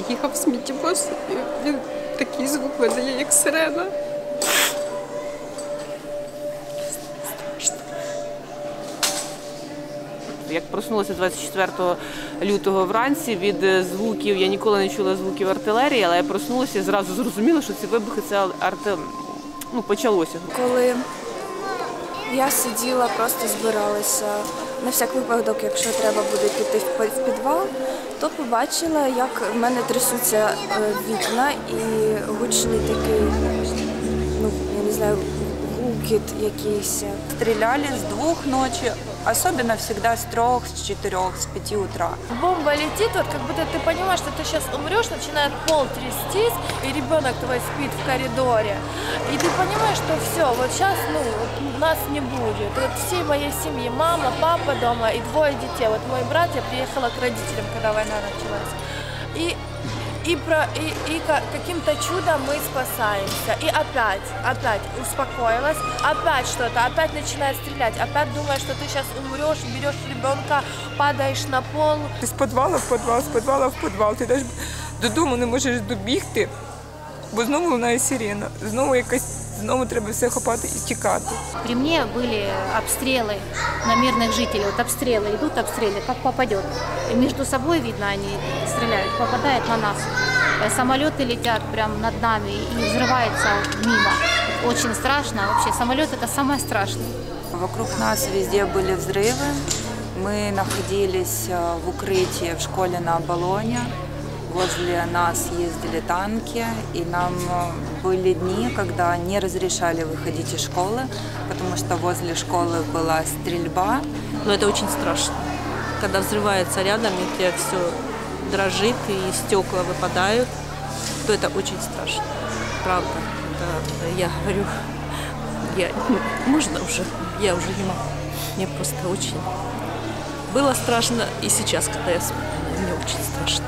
Їхав сміттєвоз, і він такий звук видає, як сирена. Як проснулася 24 лютого вранці від звуків, я ніколи не чула звуків артилерії, але я проснулася і зразу зрозуміла, що ці вибухи – це почалося. Коли я сиділа, просто збиралася на всяк випадок, якщо треба буде піти в підвал, то побачила, як в мене трясуться вікна і гучний такий, я не знаю, гукіт якийсь. Стреляли с 2 ночи, особенно всегда с 3, с 4, с 5 утра. Бомба летит, вот как будто ты понимаешь, что ты сейчас умрешь, начинает пол трястись, и ребенок твой спит в коридоре. И ты понимаешь, что все, вот сейчас нас не будет. Вот всей моей семьи, мама, папа дома и 2 детей. Вот мой брат, я приехала к родителям, когда война началась. И каким-то чудом мы спасаемся. И опять успокоилась, опять что-то, опять начинает стрелять, опять думаешь, что ты сейчас умрешь, берешь ребенка, падаешь на пол. З підвалу в підвал, з підвалу в підвал. Ти навіть додому не можеш добігти, бо знову лунає сирена, знову треба все хапати і тікати. При мне были обстрелы на мирных жителей. Вот обстрелы, идут обстрелы, как попадет. И между собой, видно, они стреляют, попадает на нас. Самолеты летят прямо над нами и взрывается мимо. Очень страшно. Вообще самолет – это самое страшное. Вокруг нас везде были взрывы. Мы находились в укрытии в школе на Оболоне. Возле нас ездили танки, и нам были дни, когда не разрешали выходить из школы, потому что возле школы была стрельба. Но это очень страшно. Когда взрывается рядом, и тебе все дрожит, и стекла выпадают, то это очень страшно. Правда. Это, я говорю, можно уже? Я уже не могу. Мне просто очень было страшно, и сейчас, когда я вспоминаю, мне очень страшно.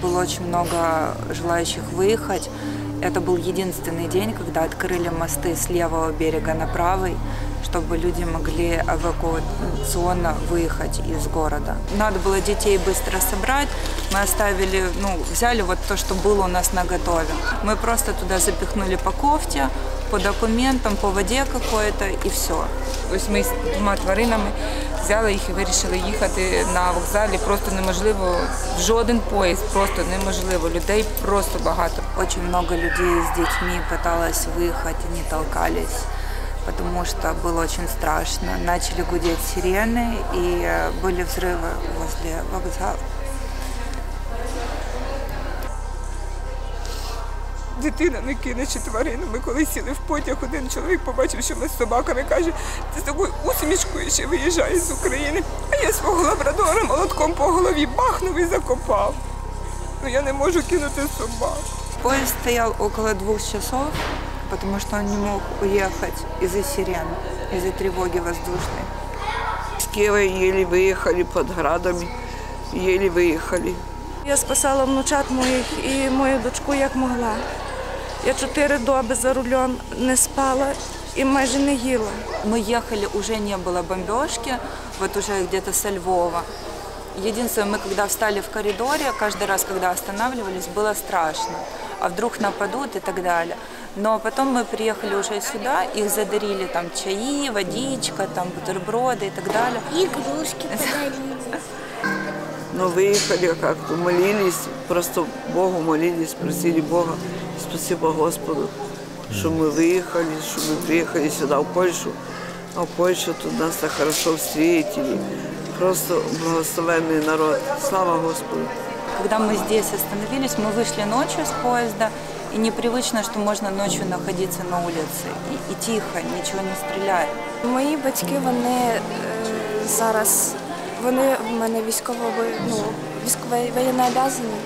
Было очень много желающих выехать. Это был единственный день, когда открыли мосты с левого берега на правый, чтобы люди могли эвакуационно выехать из города. Надо было детей быстро собрать. Мы оставили, взяли вот то, что было у нас наготове. Мы просто туда запихнули по кофте, по документам, по воде какой-то и все. Ось ми з 2 тваринами взяли їх і вирішили їхати на вокзалі. Просто неможливо, в жоден поїзд, просто неможливо. Людей просто багато. Очень много людей с детьми пыталось выехать, они толкались, потому что было очень страшно. Начали гудеть сирены, и были взрывы возле вокзала. Дитина не кине чи тварину. Ми коли сіли в потяг, один чоловік побачив, що ми з собаками, каже, ти з такою усмішкою ще виїжджаєш з України. А я свого лабрадора молотком по голові бахнув і закопав. Я не можу кинути собак. Поезд стоял около 2 часов, потому что он не мог уехать из-за сирен, из-за тревоги воздушной. С Киева еле выехали под градами, еле выехали. Я спасала внучат моїх і мою дочку як могла. Я 4 доби за рулем не спала и майже не ела. Мы ехали, уже не было бомбежки, вот уже где-то со Львова. Единственное, мы когда встали в коридоре, каждый раз, когда останавливались, было страшно. А вдруг нападут и так далее. Но потом мы приехали уже сюда, их задарили там чаи, водичка, там бутерброды и так далее. Игрушки подарили. Но выехали как-то, молились, просто Богу молились, просили Бога, спасибо Господу, что мы выехали, что мы приехали сюда, в Польшу. А в Польшу тут нас так хорошо встретили. Просто благословенный народ. Слава Господу. Когда мы здесь остановились, мы вышли ночью с поезда, и непривычно, что можно ночью находиться на улице. И тихо, ничего не стреляет. Мої батьки, вони зараз, вони в мене воєннообов'язані,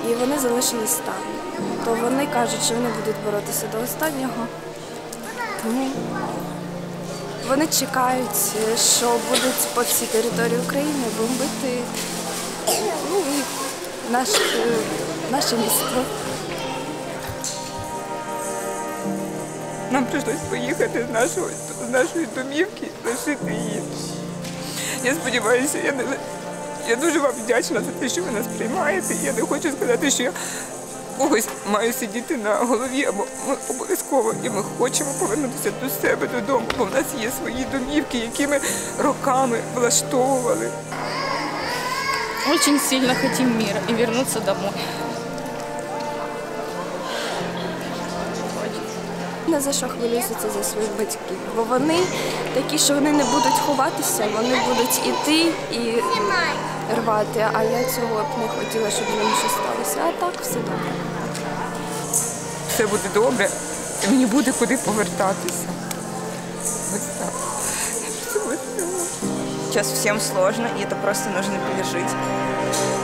і вони залишились там. То вони кажуть, що вони будуть боротися до останнього. Тому вони чекають, що будуть по всій території України бомбити наше місто. Нам прийшлось поїхати з нашої домівки, лишити її. Я сподіваюся, Я дуже вам вдячна за те, що ви нас приймаєте. Я не хочу сказати, що я когось маю сидіти на голові, або ми обов'язково, і ми хочемо повернутися до себе, додому, бо в нас є свої домівки, які ми роками влаштовували. Очень сильно хотим мира и вернуться домой. Не за що хвилююся це за своїх батьків, бо вони такі, що вони не будуть ховатися, вони будуть іти і рвати, а я цього б не хотіла, щоб з ним щось сталося. А так все добре. Все буде добре, і мені буде куди повертатися. Ось так. Сейчас всем сложно, и это просто нужно пережить.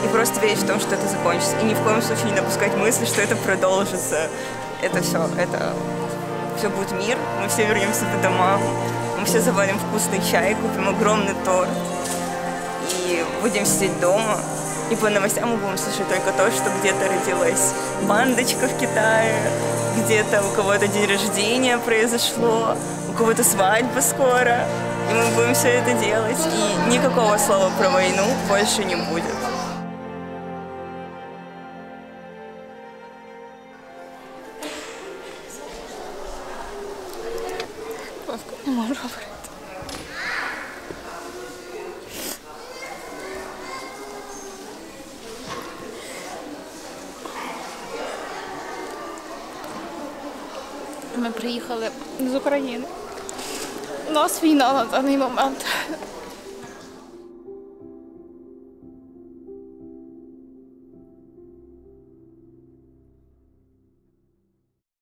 И просто верить в том, что это закончится. И ни в коем случае не допускать мысли, что это продолжится. Это все будет мир, мы все вернемся по домам, мы все заварим вкусный чай, купим огромный торт и будем сидеть дома. И по новостям мы будем слышать только то, что где-то родилась бандочка в Китае, где-то у кого-то день рождения произошло, у кого-то свадьба скоро. И мы будем все это делать, и никакого слова про войну больше не будет. Не можу говорити. Ми приїхали з України. У нас війна на даний момент.